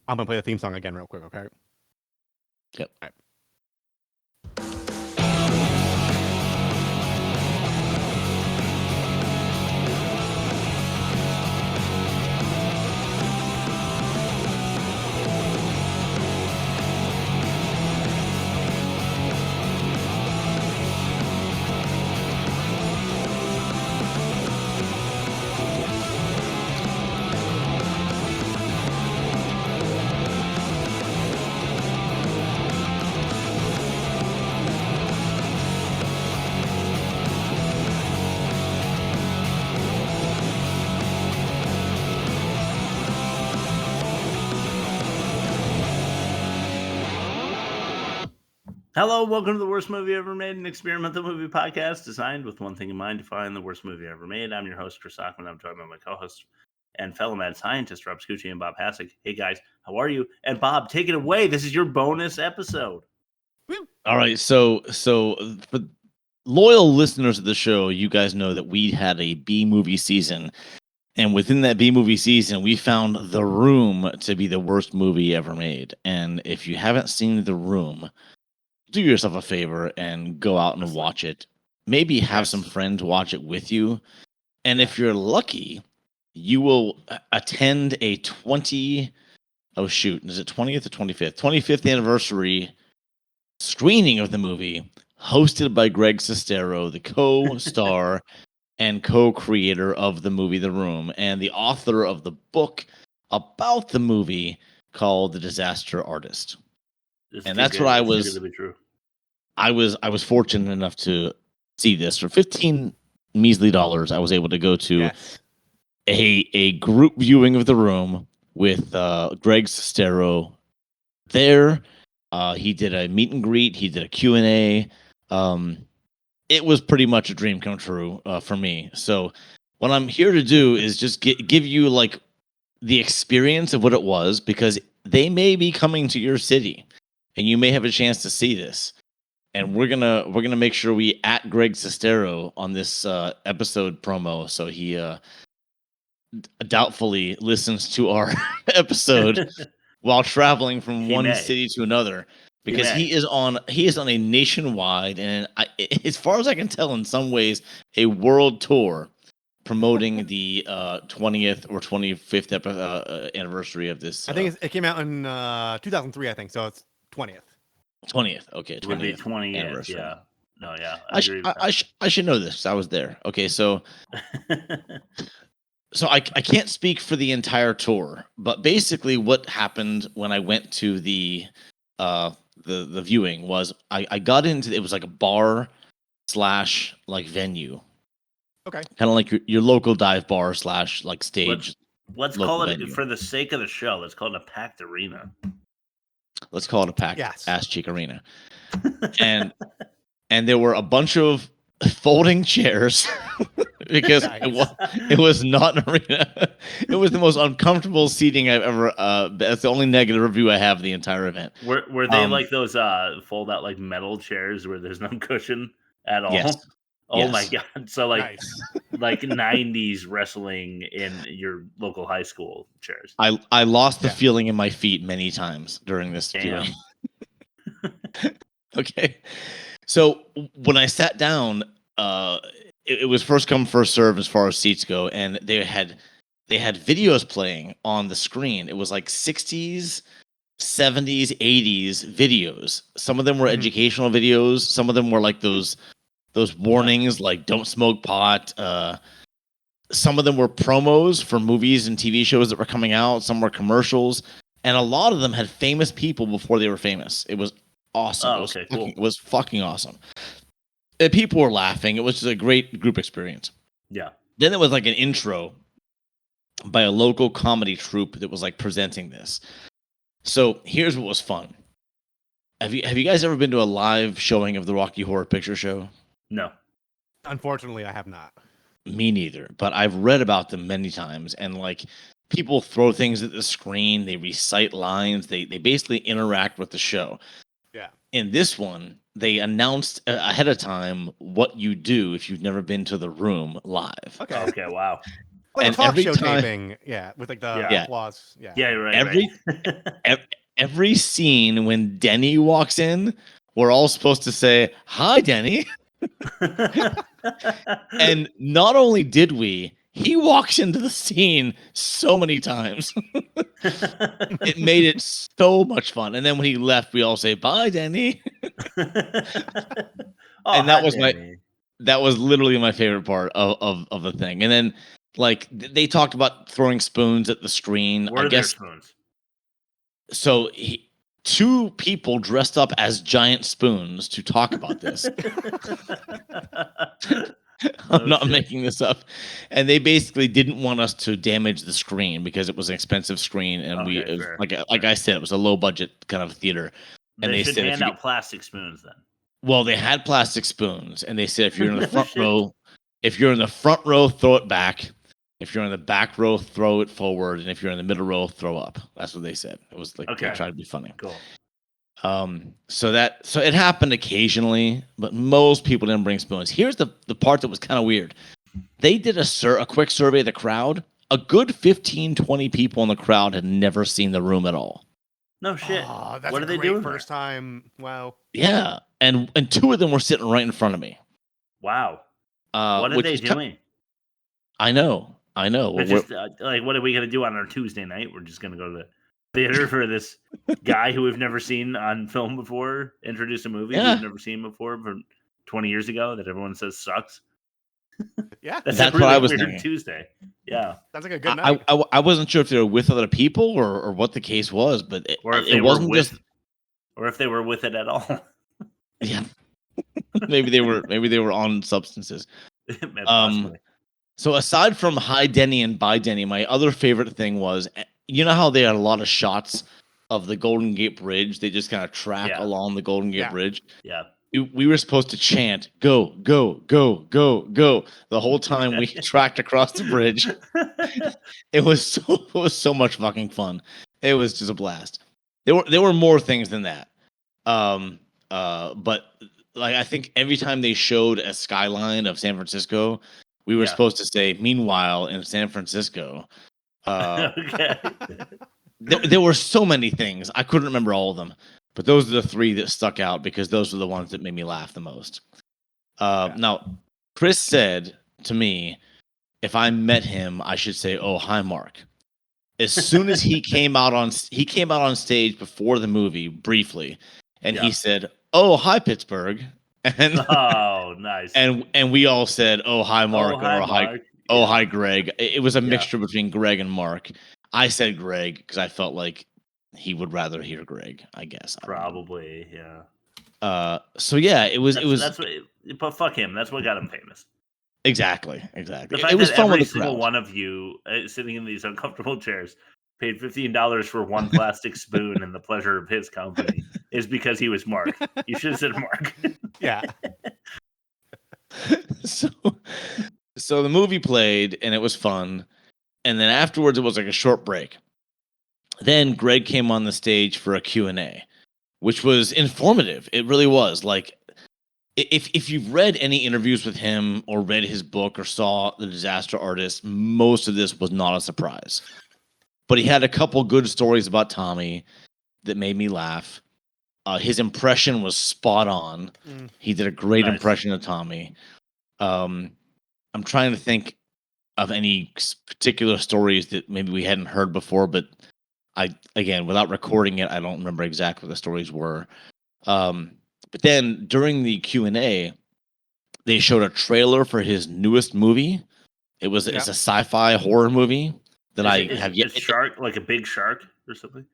I'm gonna play the theme song again real quick, okay? Yep. All right. Hello, welcome to the worst movie ever made, an experimental movie podcast designed with one thing in mind: to find the worst movie ever made. I'm your host, Chris Hockman. I'm joined by my co-host and fellow mad scientist, Rob Scucci and Bob Hassick. Hey guys, how are you? And Bob, take it away. This is your bonus episode. All right, so for loyal listeners of the show, you guys know that we had a B movie season, and within that B movie season, we found The Room to be the worst movie ever made. And if you haven't seen The Room, do yourself a favor and go out and watch it. Maybe have some friends watch it with you, and if you're lucky, you will attend a 20. Oh shoot, is it 20th or 25th anniversary screening of the movie, hosted by Greg Sestero, the co-star and co-creator of the movie The Room, and the author of the book about the movie called The Disaster Artist. And that's what I was. I was fortunate enough to see this for 15 measly dollars. I was able to go to a group viewing of The Room with Greg Sestero there. He did a meet and greet. He did a Q&A. It was pretty much a dream come true for me. So what I'm here to do is just give you like the experience of what it was, because they may be coming to your city and you may have a chance to see this. And we're gonna make sure we at Greg Sestero on this episode promo, so he doubtfully listens to our episode while traveling from one city to another, because he is on a nationwide, and as far as I can tell, in some ways, a world tour promoting the 20th or 25th anniversary of this. I think it came out in 2003. I think so. It's 20th. 20th. Okay, 20th. It would be 20th. Anniversary. Yeah. No, yeah. I should know this. I was there. Okay, so. So I can't speak for the entire tour, but basically what happened when I went to the viewing was I got into, it was like a bar / like venue. Okay. Kind of like your local dive bar / like stage. Let's call it venue. For the sake of the show, let's call it a packed arena. Let's call it a packed ass cheek arena. and there were a bunch of folding chairs because it was not an arena. It was the most uncomfortable seating I've ever. That's the only negative review I have of the entire event. Were they like those fold out like metal chairs where there's no cushion at all? Yes. Oh my god! So like like 90s wrestling in your local high school chairs. I lost the feeling in my feet many times during this viewing. Okay. So when I sat down, it was first come first serve as far as seats go, and they had videos playing on the screen. It was like 60s, 70s, 80s videos. Some of them were educational videos. Some of them were like those warnings, like don't smoke pot. Some of them were promos for movies and TV shows that were coming out. Some were commercials, and a lot of them had famous people before they were famous. It was awesome. It was fucking awesome. And people were laughing. It was just a great group experience. Yeah. Then there was like an intro by a local comedy troupe that was like presenting this. So here's what was fun. Have you guys ever been to a live showing of the Rocky Horror Picture Show? No. Unfortunately, I have not. Me neither. But I've read about them many times, and like people throw things at the screen, they recite lines, they basically interact with the show. Yeah. In this one, they announced ahead of time what you do if you've never been to The Room live. Okay, wow. Like a And talk every show time- taping, with like the Yeah. applause. Yeah. Yeah, you're right. Every- Every scene when Denny walks in, we're all supposed to say, "Hi, Denny." And not only did we, he walks into the scene so many times. It made it so much fun. And then when he left, we all say, "Bye, Denny." And that was that was literally my favorite part of the thing. And then like they talked about throwing spoons at the screen. Were I there guess spoons? so. Two people dressed up as giant spoons to talk about this. I'm not making this up. And they basically didn't want us to damage the screen because it was an expensive screen, and it was, like I said, it was a low budget kind of theater. And They they should said hand out plastic spoons then. well, they had plastic spoons, and they said if you're in the front row, throw it back. If you're in the back row, throw it forward, and if you're in the middle row, throw up. That's what they said. It was like they tried to be funny. Cool. So it happened occasionally, but most people didn't bring spoons. Here's the part that was kind of weird. They did a quick survey of the crowd. A good 15, 20 people in the crowd had never seen the room at all. No shit. Oh, that's what a are they great doing first time. Wow. Yeah, and two of them were sitting right in front of me. Wow. What are they doing? I know. It's just like, what are we gonna do on our Tuesday night? We're just gonna go to the theater for this guy who we've never seen on film before, introduce a movie we've never seen before from 20 years ago that everyone says sucks. Yeah, that's really what I was weird thinking. Tuesday. Yeah, sounds like a good night. I wasn't sure if they were with other people or what the case was, but it wasn't just, or if they were with it at all. Yeah, maybe they were on substances. Possibly. So aside from Hi Denny and Bye Denny, my other favorite thing was, you know how they had a lot of shots of the Golden Gate Bridge. They just kind of track along the Golden Gate Bridge. Yeah. We were supposed to chant "Go, go, go, go, go" the whole time we tracked across the bridge. It was so much fucking fun. It was just a blast. There were more things than that. But like I think every time they showed a skyline of San Francisco, we were supposed to say, "Meanwhile, in San Francisco." Okay. There were so many things. I couldn't remember all of them, but those are the three that stuck out because those were the ones that made me laugh the most. Now, Chris said to me, if I met him, I should say, "Oh, hi, Mark." As soon as he came out on stage before the movie briefly, and he said, "Oh, hi, Pittsburgh." And oh, nice. And we all said, "Oh, hi, Mark," hi, Greg. It was a mixture between Greg and Mark. I said Greg because I felt like he would rather hear Greg, I guess. Probably, yeah. So yeah, it was. That's what, but fuck him. That's what got him famous. Exactly. The fact it was that fun every with the single crowd. one of you sitting in these uncomfortable chairs paid $15 for one plastic spoon and the pleasure of his company is because he was Mark. You should have said Mark. Yeah. So the movie played and it was fun, and then afterwards it was like a short break. Then Greg came on the stage for a Q&A, which was informative. It really was. Like, if you've read any interviews with him or read his book or saw The Disaster Artist, most of this was not a surprise. But he had a couple good stories about Tommy that made me laugh. His impression was spot on. He did a great impression of Tommy. I'm trying to think of any particular stories that maybe we hadn't heard before, but again, without recording it, I don't remember exactly what the stories were. But then during the Q&A, they showed a trailer for his newest movie. It's a sci-fi horror movie that It's shark, like a big shark or something?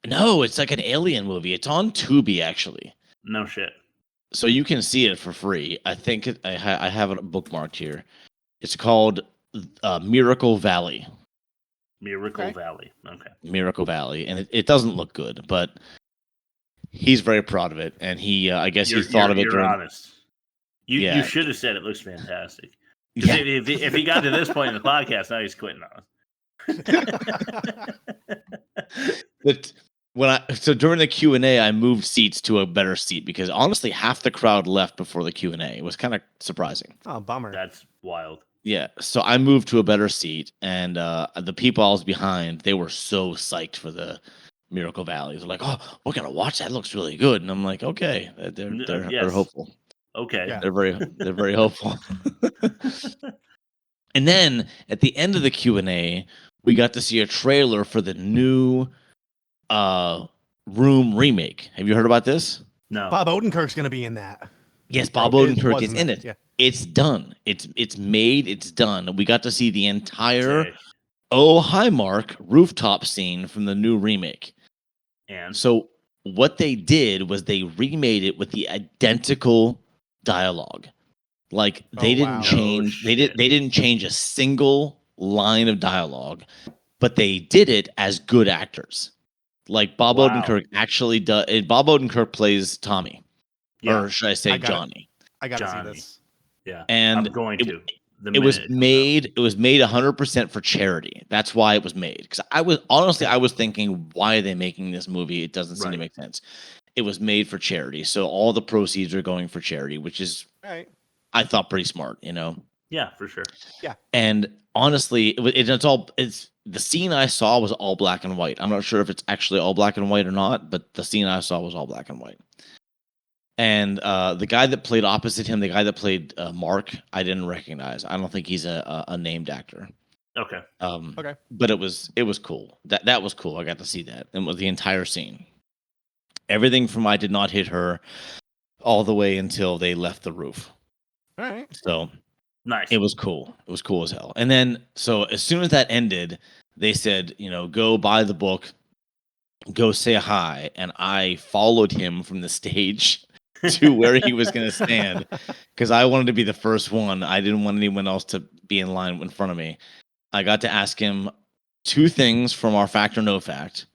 No, it's like an alien movie. It's on Tubi, actually. No shit. So you can see it for free. I think I have it bookmarked here. It's called Miracle Valley. Miracle Valley. Okay. Miracle Valley, and it doesn't look good, but he's very proud of it, and he I guess he thought of it. You're honest. You should have said it looks fantastic. If he got to this point in the podcast, now he's quitting on us. But so during the Q&A, I moved seats to a better seat because honestly, half the crowd left before the Q&A. It was kind of surprising. Oh, bummer. That's wild. Yeah, so I moved to a better seat, and the people I was behind, they were so psyched for the Miracle Valley. They're like, "Oh, we're gonna watch that. It looks really good." And I'm like, "Okay." They're Yes. hopeful. Okay. Yeah. They're very hopeful. And then at the end of the Q&A, we got to see a trailer for the new Room remake. Have you heard about this? No. Bob Odenkirk's gonna be in that. Yes, Bob Or Odenkirk was is in that? it. Yeah. It's done. It's made. It's done. We got to see the entire Sick. Oh Hi Mark rooftop scene from the new remake. And So what they did was they remade it with the identical dialogue. Like they Oh, didn't wow. change. No shit. They didn't change a single line of dialogue, but they did it as good actors. Like Bob Wow. Odenkirk actually does. Bob Odenkirk plays Tommy, Yeah. or should I say I got it. Johnny? I gotta see Johnny. this. Yeah. And I'm going it, to. The it was minute comes out. made. It was made 100% for charity. That's why it was made. Because I was honestly, I was thinking, why are they making this movie? It doesn't seem to Right. make sense. It was made for charity, so all the proceeds are going for charity, which is All right. I thought pretty smart, Yeah, for sure. And honestly, it's the scene I saw was all black and white. I'm not sure if it's actually all black and white or not, but the scene I saw was all black and white. And the guy that played opposite him, the guy that played Mark, I didn't recognize. I don't think he's a named actor. Okay. Okay. But it was cool. That was cool. I got to see that, and with the entire scene, everything from I did not hit her, all the way until they left the roof. All right. So Nice. it was cool. It was cool as hell. And then, so as soon as that ended, they said, go buy the book, go say hi. And I followed him from the stage to where he was going to stand because I wanted to be the first one. I didn't want anyone else to be in line in front of me. I got to ask him 2 things from our Fact or No Fact.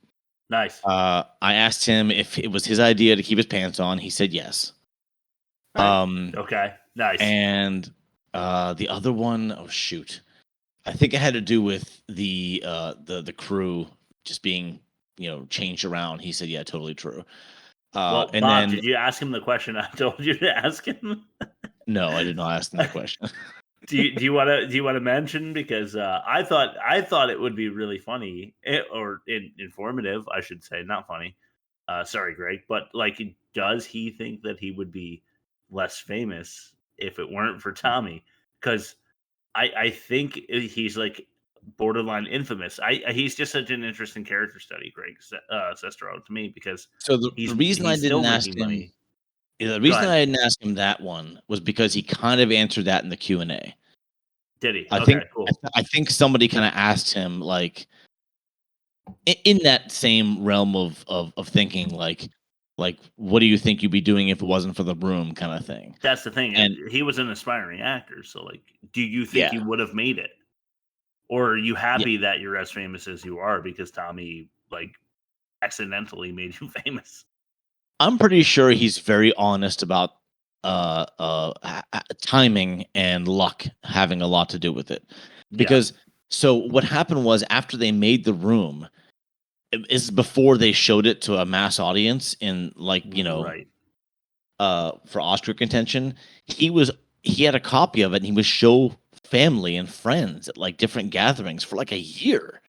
Nice. I asked him if it was his idea to keep his pants on. He said yes. Okay. Nice. And the other one, oh shoot, I think it had to do with the crew just being changed around. He said, "Yeah, totally true." Well, And Bob, then did you ask him the question I told you to ask him? no, I did not ask him that question. do you want to mention, because I thought it would be really funny, or informative, I should say, not funny. Sorry, Greg, but like, does he think that he would be less famous if it weren't for Tommy? Because I think he's like borderline infamous. He's just such an interesting character study, Greg Sestero, to me, because So the reason I he's still didn't ask making him, money. the Go reason ahead. I didn't ask him that one was because he kind of answered that in the Q&A. Did he? I Okay, think cool. I think somebody kind of asked him like in that same realm of thinking like what do you think you'd be doing if it wasn't for the room kind of thing. That's the thing. And He was an aspiring actor, so like, do you think yeah, you would have made it, or are you yeah, happy that you're as famous as you are because Tommy like accidentally made you famous? I'm pretty sure he's very honest about timing and luck having a lot to do with it. Yeah, Because so what happened was after they made the room, is before they showed it to a mass audience in like right. for Oscar contention, he had a copy of it and he would show family and friends at like different gatherings for like a year.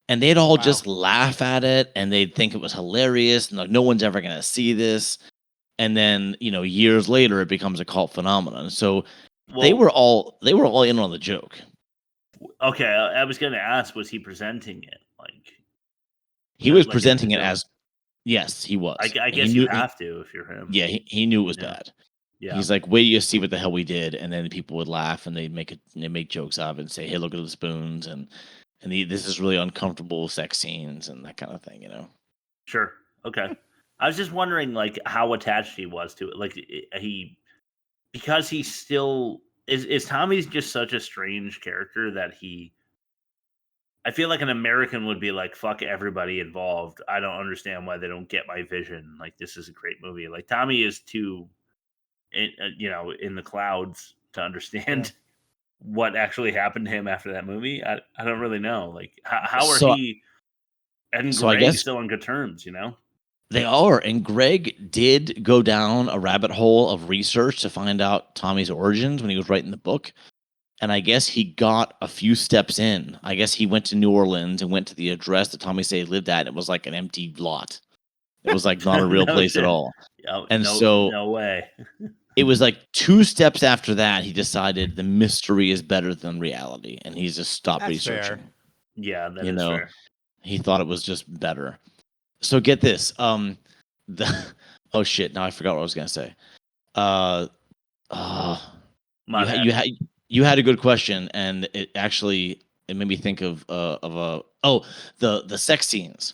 And they'd all Wow. just laugh at it and they'd think it was hilarious and like no one's ever gonna see this. And then, years later it becomes a cult phenomenon. So they Well, were all in on the joke. okay. I was going to ask, was he presenting it He was like as presenting his it own? as yes, he was. I He guess you knew have to if you're him. yeah, he knew it was Yeah, bad. yeah, He's like, wait, you see what the hell we did, and then people would laugh and they make jokes out of it and say, hey, look at the spoons and this is really uncomfortable sex scenes and that kind of thing, sure. Okay. I was just wondering, like, how attached he was to it. Like, because he still is Tommy's just such a strange character that I feel like an American would be like, fuck everybody involved. I don't understand why they don't get my vision. Like, this is a great movie. Like, Tommy is too, in the clouds to understand what actually happened to him after that movie. I don't really know. Like, how are So he and so I Greg guess still on good terms, you know? they are. And Greg did go down a rabbit hole of research to find out Tommy's origins when he was writing the book. and I guess he got a few steps in. I guess he went to New Orleans and went to the address that Tommy Say lived at. It was like an empty lot. It was like not a real No place shit. at all. Oh, And so no way. it was like 2 steps after that, he decided the mystery is better than reality, and he's just stopped That's fair. researching. Yeah, that You is know, fair. he thought it was just better. So get this. The oh shit, now I forgot what I was gonna say. My bad. You had a good question, and it made me think of the sex scenes.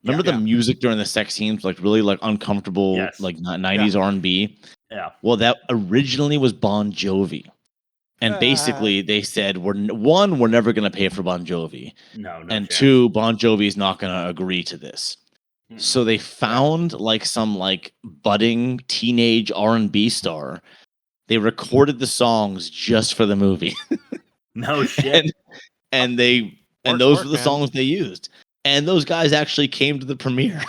Remember the Yeah. music during the sex scenes, like really like uncomfortable, Yes. like 90s R&B. Yeah. Well, that originally was Bon Jovi, and basically they said we're never going to pay for Bon Jovi, No and chance. 2, Bon Jovi is not going to agree to this. So they found like some like budding teenage R&B star. They recorded the songs just for the movie. No shit. and those were the songs they used. And those guys actually came to the premiere.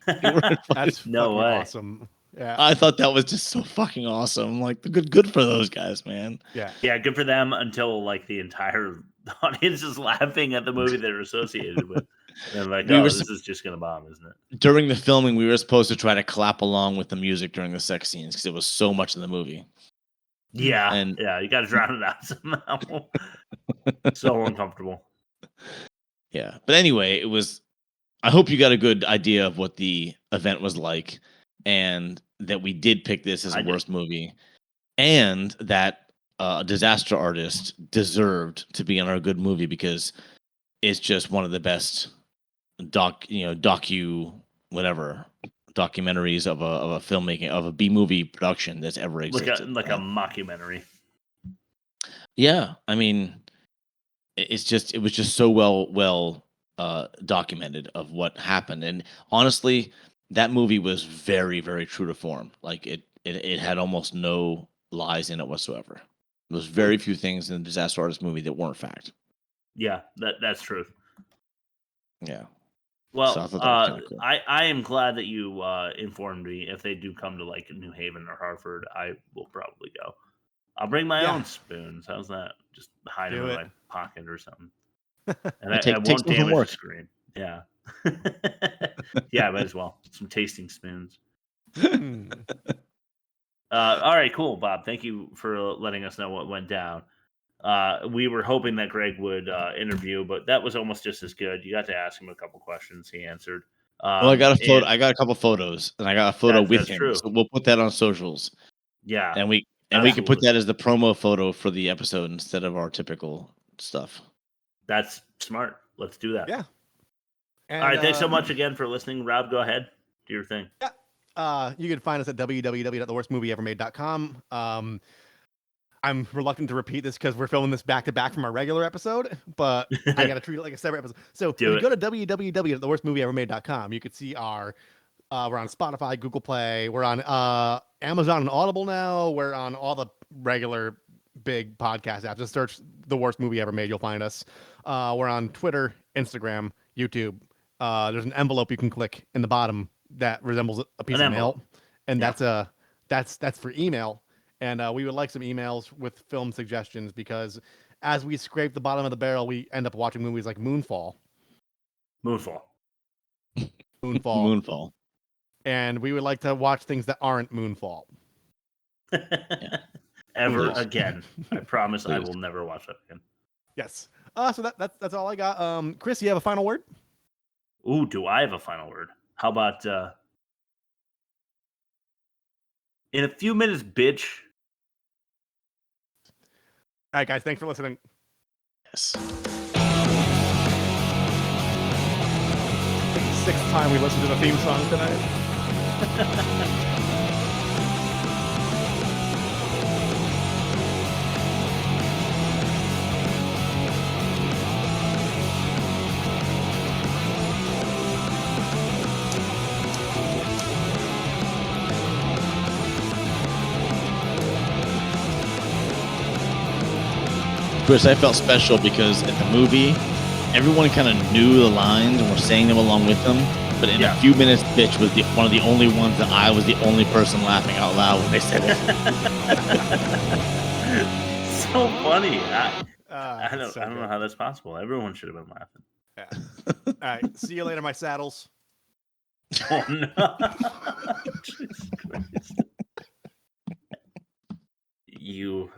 That's no fucking way. awesome. Yeah. I thought that was just so fucking awesome. Like good for those guys, man. Yeah. Yeah, good for them until like the entire audience is laughing at the movie they're associated with. They're like, this is just gonna bomb, isn't it? During the filming, we were supposed to try to clap along with the music during the sex scenes because it was so much in the movie. Yeah, And you got to drown it out somehow. So uncomfortable. Yeah, but anyway, I hope you got a good idea of what the event was like, and that we did pick this as a worst movie, and that Disaster Artist deserved to be in our good movie because it's just one of the best documentaries of a filmmaking of a B movie production that's ever existed. Like a mockumentary. Yeah, I mean, it was just so well documented of what happened, and honestly, that movie was very, very true to form. Like it had almost no lies in it whatsoever. There's very few things in the Disaster Artist movie that weren't fact. Yeah, that's true. Yeah. Well, so I thought that was kinda cool. I am glad that you informed me. If they do come to like New Haven or Hartford, I will probably go. I'll bring my own spoons. How's that? Just hide them in my pocket or something. And I won't damage the screen. Yeah. Yeah, might as well. Some tasting spoons. All right, cool, Bob. Thank you for letting us know what went down. We were hoping that Greg would interview, but that was almost just as good. You got to ask him a couple questions. He answered. Well, I got a photo. I got a couple photos, and I got a photo with him. True. So we'll put that on socials. Yeah, and we can put that as the promo photo for the episode instead of our typical stuff. That's smart. Let's do that. Yeah. And, all right. Thanks so much again for listening. Rob, go ahead. Do your thing. Yeah. You can find us at www.theworstmovieevermade.com. I'm reluctant to repeat this because we're filming this back to back from our regular episode, but I got to treat it like a separate episode. So if you go to www.theworstmovieevermade.com, you could see we're on Spotify, Google Play, we're on Amazon and Audible now. We're on all the regular big podcast apps. Just search The Worst Movie Ever Made. You'll find us. We're on Twitter, Instagram, YouTube. There's an envelope you can click in the bottom that resembles a piece of mail, and that's for email. And we would like some emails with film suggestions because as we scrape the bottom of the barrel, we end up watching movies like Moonfall. And we would like to watch things that aren't Moonfall. Ever again. I promise I will never watch that again. Yes. So that's all I got. Chris, you have a final word? Ooh, do I have a final word? How about in a few minutes, bitch? All right, guys. Thanks for listening. Yes. 6th time we listened to the theme song tonight. Chris, I felt special because at the movie, everyone kind of knew the lines and were saying them along with them. But in a few minutes, bitch was one of the only ones that I was the only person laughing out loud when they said it. so funny. I don't know how that's possible. Everyone should have been laughing. Yeah. All right. See you later, my saddles. Oh no! Jesus Christ. You